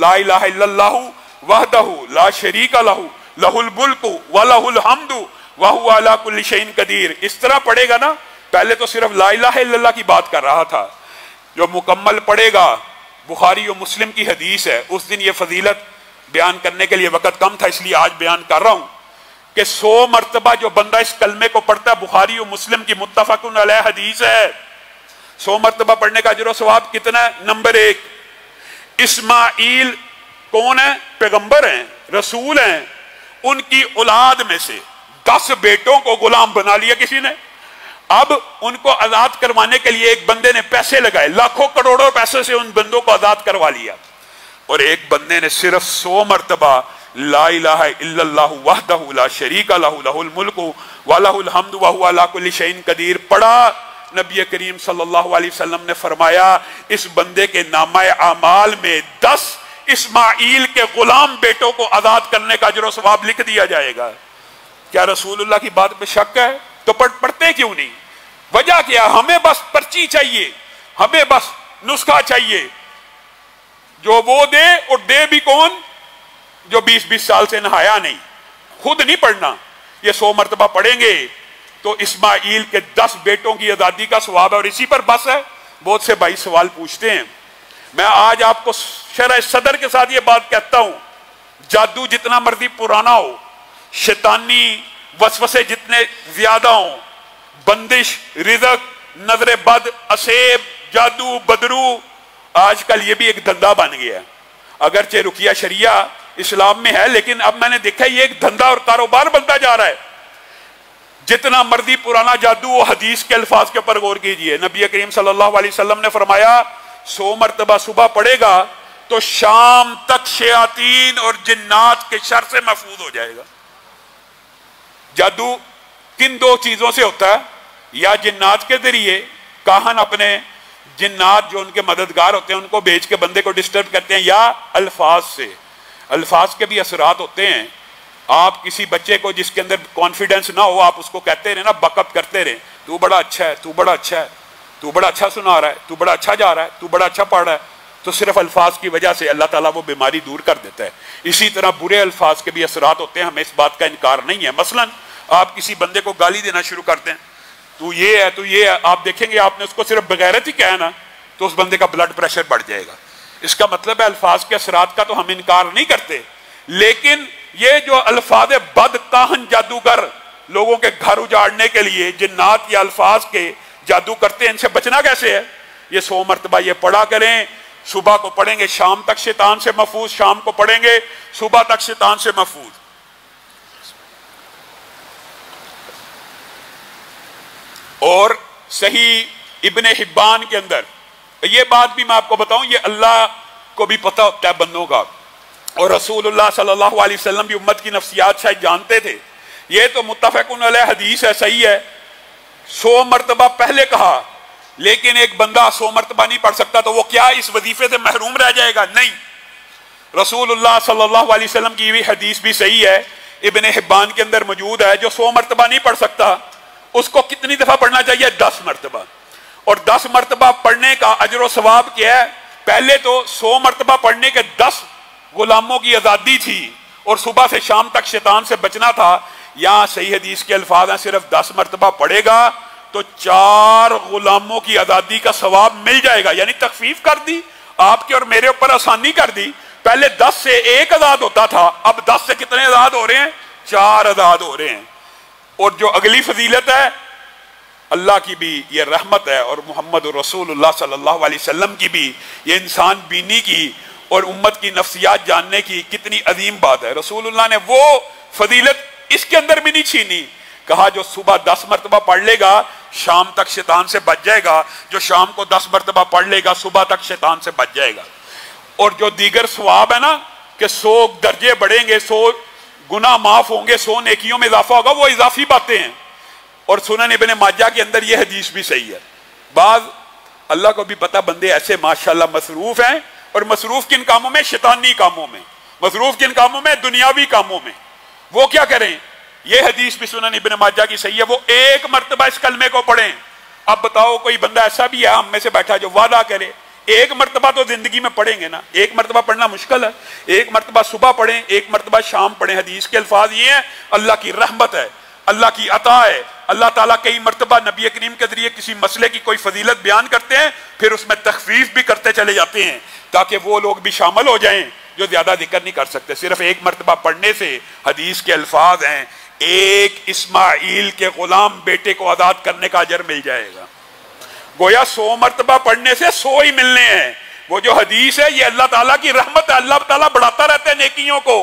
ला इलाहा इल्लल्लाहु वहदहु ला शरीका लहू लहुल मुल्कु व लहुल हम्दु व हुवा अला कुल्लि शैइन कदीर। इस तरह पढ़ेगा ना, पहले तो सिर्फ ला इलाहा इल्लल्लाह की बात कर रहा था, जो मुकम्मल पढ़ेगा, बुखारी और मुस्लिम की हदीस है। उस दिन ये फजीलत बयान करने के लिए वक़्त कम था, इसलिए आज बयान कर रहा हूं कि 100 मरतबा जो बंदा इस कलमे को पढ़ता है, बुखारी और मुस्लिम की मुत्तफ़क़ुन अलैह हदीस है, 100 मरतबा पढ़ने का अजर व सवाब कितना है? नंबर 1, इस्माइल कौन है? पैगंबर हैं, रसूल हैं, उनकी औलाद में से 10 बेटों को गुलाम बना लिया किसी ने। अब उनको आजाद करवाने के लिए एक बंदे ने पैसे लगाए, लाखों करोड़ों पैसे से उन बंदों को आजाद करवा लिया, और एक बंदे ने सिर्फ 100 मरतबा ला इलाहा इल्लल्लाहु वहदहु ला शरीका लहू लहुल मुल्कु व लहुल हम्दु व हुवा अला कुल्लि शैइन कदीर पढ़ा। नबी करीम सल्लल्लाहु अलैहि वसल्लम ने फरमाया, इस बंदे के नामा आमाल में 10 इस्माइल के गुलाम बेटों को आजाद करने का अजर व सवाब लिख दिया जाएगा। क्या रसूलुल्लाह की बात पे शक है? तो पढ़ते क्यों नहीं? वजह क्या? हमें बस पर्ची चाहिए, हमें बस नुस्खा चाहिए, जो वो दे, और दे भी कौन? जो 20-20 साल से नहाया नहीं, खुद नहीं पढ़ना। ये 100 मरतबा पढ़ेंगे तो इस्माइल के 10 बेटों की आजादी का सवाब है, और इसी पर बस है। बहुत से भाई सवाल पूछते हैं, मैं आज आपको शरह सदर के साथ ये बात कहता हूं, जादू जितना मर्जी पुराना हो, शैतानी वसवसे जितने ज्यादा हो, बंदिश, रिज़्क, नजर बद, असेब, जादू, बदरू, आजकल ये भी एक धंधा बन गया है। अगरचे रुकिया शरिया इस्लाम में है, लेकिन अब मैंने देखा ये एक धंधा और कारोबार बनता जा रहा है। जितना मर्जी पुराना जादू वो हदीस के अल्फाज के ऊपर गौर कीजिए। नबी करीम सल्लल्लाहु अलैहि वसल्लम ने फरमाया, 100 मरतबा सुबह पढ़ेगा तो शाम तक शयातीन और जिन्नात के शर से महफूज हो जाएगा। जादू किन 2 चीजों से होता है? या जिन्नात के जरिए, काहन अपने जिन्नात जो उनके मददगार होते हैं उनको भेज के बंदे को डिस्टर्ब करते हैं, या अल्फाज से। अल्फाज के भी असरात होते हैं। आप किसी बच्चे को जिसके अंदर कॉन्फिडेंस ना हो, आप उसको कहते रहे ना, बकअप करते रहे, तू बड़ा अच्छा है, तू बड़ा अच्छा है, तू बड़ा अच्छा सुना रहा है, तू बड़ा अच्छा जा रहा है, तू बड़ा अच्छा पढ़ रहा है, तो सिर्फ अल्फाज की वजह से अल्लाह ताला वो बीमारी दूर कर देता है। इसी तरह बुरे अल्फाज के भी असरात होते हैं, हमें इस बात का इनकार नहीं है। मसलन आप किसी बंदे को गाली देना शुरू करते हैं, तू ये है, तू ये है, आप देखेंगे आपने उसको सिर्फ बगैरत ही कहा ना, तो उस बंदे का ब्लड प्रेशर बढ़ जाएगा। इसका मतलब है अल्फाज के असरात का तो हम इनकार नहीं करते, लेकिन ये जो अल्फाज बद काहन जादूगर लोगों के घर उजाड़ने के लिए जिन्नात या अल्फाज के जादू करते हैं, इनसे बचना कैसे है? ये 100 मरतबा ये पढ़ा करें। सुबह को पढ़ेंगे शाम तक शैतान से महफूज, शाम को पढ़ेंगे सुबह तक शैतान से महफूज। और सही इब्ने हिब्बान के अंदर ये बात भी मैं आपको बताऊं, ये अल्लाह को भी पता होता है बंदों का, और रसूलुल्लाह सल्लल्लाहु अलैहि वसल्लम भी उम्मत की नफ्सियात शायद जानते थे। ये तो मुत्तफ़क़ुन अलैह हदीस है, सही है। 100 मरतबा पहले कहा, लेकिन एक बंदा 100 मरतबा नहीं पढ़ सकता तो वो क्या इस वजीफे से महरूम रह जाएगा? नहीं। रसूलुल्लाह सल्लल्लाहु अलैहि वसल्लम की भी हदीस भी सही है, इब्ने हिब्बान के अंदर मौजूद है। जो 100 मरतबा नहीं पढ़ सकता उसको कितनी दफा पढ़ना चाहिए? 10 मरतबा। और 10 मरतबा पढ़ने का अजर व सवाब क्या है? पहले तो 100 मरतबा पढ़ने के 10 गुलामों की आजादी थी, और सुबह से शाम तक शैतान से बचना था। यहां सही हदीस के अल्फाज हैं, सिर्फ 10 मरतबा पढ़ेगा तो 4 गुलामों की आजादी का सवाब मिल जाएगा। यानी तखफीफ कर दी, आपके और मेरे ऊपर आसानी कर दी। पहले 10 से 1 आजाद होता था, अब 10 से कितने आजाद हो रहे हैं? 4 आजाद हो रहे हैं। और जो अगली फजीलत है, अल्लाह की भी ये रहमत है, और मोहम्मद रसूलुल्लाह सल्लल्लाहु अलैहि वसल्लम की भी ये इंसान बीनी की और उम्मत की नफ्सियात जानने की कितनी अजीम बात है। रसूलुल्लाह ने वो फजीलत इसके अंदर भी नहीं छीनी। कहा जो सुबह 10 मरतबा पढ़ लेगा शाम तक शैतान से बच जाएगा, जो शाम को 10 मरतबा पढ़ लेगा सुबह तक शैतान से बच जाएगा। और जो दीगर सवाब है ना कि 100 दर्जे बढ़ेंगे, 100 गुनाह माफ होंगे, 100 नेकियों में इजाफा होगा, वो इजाफी बातें हैं। और सुनन इब्ने माजा के अंदर ये हदीस भी सही है। बाज अल्लाह को भी पता बंदे ऐसे माशाल्लाह मसरूफ हैं, और मसरूफ किन कामों में? शैतानी कामों में। मसरूफ किन कामों में? दुनियावी कामों में। वो क्या करें? ये हदीस भी सुनन इब्ने माजा की सही है, वो 1 मरतबा इस कलमे को पढ़ें। अब बताओ कोई बंदा ऐसा भी है हम में से बैठा जो वादा करे ایک مرتبہ تو زندگی میں پڑھیں گے نا, ایک مرتبہ پڑھنا مشکل ہے, ایک مرتبہ صبح پڑھیں, ایک مرتبہ شام پڑھیں. حدیث کے الفاظ یہ ہیں, اللہ کی رحمت ہے, اللہ کی عطا ہے. اللہ تعالیٰ کئی مرتبہ نبی کریم کے ذریعے کسی مسئلے کی کوئی فضیلت بیان کرتے ہیں, پھر اس میں تخفیف بھی کرتے چلے جاتے ہیں تاکہ وہ لوگ بھی شامل ہو جائیں جو زیادہ ذکر نہیں کر سکتے. صرف ایک مرتبہ پڑھنے سے حدیث کے الفاظ ہیں, ایک اسماعیل کے غلام بیٹے کو آزاد کرنے کا اجر مل جائے گا. گویا 100 مرتبہ پڑھنے سے 100 ہی ملنے ہیں. وہ جو حدیث ہے یہ اللہ تعالیٰ کی رحمت ہے, اللہ تعالیٰ بڑھاتا رہتا ہے نیکیوں کو.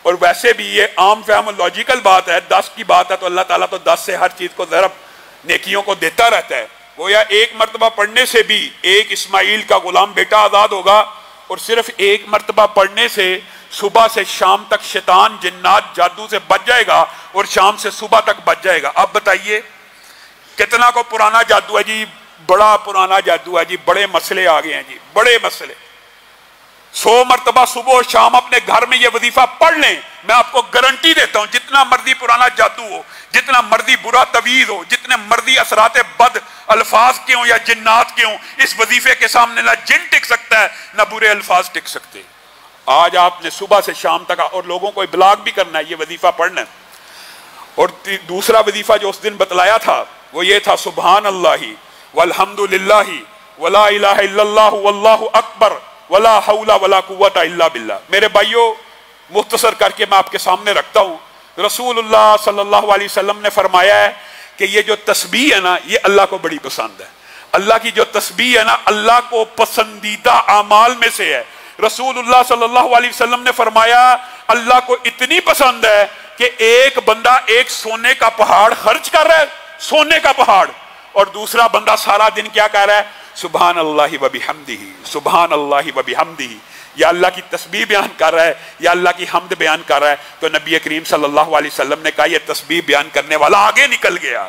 اور ویسے بھی یہ عام فہم لاجیکل بات ہے, 10 کی بات ہے تو اللہ تعالیٰ تو 10 سے ہر چیز کو ضرب نیکیوں کو دیتا رہتا ہے. گویا ایک مرتبہ پڑھنے سے بھی ایک اسماعیل کا غلام بیٹا آزاد ہوگا, اور صرف ایک مرتبہ پڑھنے سے صبح سے شام تک شیطان جنات جادو سے بچ جائے گا, اور شام سے صبح تک بچ جائے گا. اب بتائیے کتنا کو پرانا جادو ہے جی, بڑا پرانا جادو ہے جی, بڑے مسئلے آ گئے ہیں جی, بڑے مسئلے. 100 مرتبہ صبح اور شام اپنے گھر میں یہ وظیفہ پڑھ لیں, میں آپ کو گارنٹی دیتا ہوں جتنا مرضی پرانا جادو ہو, جتنا مرضی برا تویز ہو, جتنے مرضی اثرات بد الفاظ کے ہوں یا جنات کے ہوں, اس وظیفے کے سامنے نہ جن ٹک سکتا ہے نہ برے الفاظ ٹک سکتے. آج آپ نے صبح سے شام تک, اور لوگوں کو ابلاغ بھی کرنا ہے, یہ وظیفہ پڑھنا ہے. اور دوسرا وظیفہ جو اس دن بتلایا تھا وہ یہ تھا, سبحان اللہ والحمد للہ ولا الہ الا اللہ واللہ اکبر ولا حول ولا قوت الا باللہ. میرے بھائیو مختصر کر کے میں آپ کے سامنے رکھتا ہوں, رسول اللہ صلی اللہ علیہ وسلم نے فرمایا ہے کہ یہ جو تسبیح ہے نا یہ اللہ کو بڑی پسند ہے. اللہ کی جو تسبیح ہے نا اللہ کو پسندیدہ اعمال میں سے ہے. رسول اللہ صلی اللہ علیہ وسلم نے فرمایا اللہ کو اتنی پسند ہے کہ ایک بندہ ایک سونے کا پہاڑ خرچ کر رہا ہے, سونے کا پہاڑ, اور دوسرا بندہ سارا دن کیا کہہ رہا ہے, سبحان اللہ و بحمدہ, سبحان اللہ و بحمدہ, یا اللہ کی تسبیح بیان کر رہا ہے یا اللہ کی حمد بیان کر رہا ہے. تو نبی کریم صلی اللہ علیہ وسلم نے کہا یہ تسبیح بیان کرنے والا آگے نکل گیا.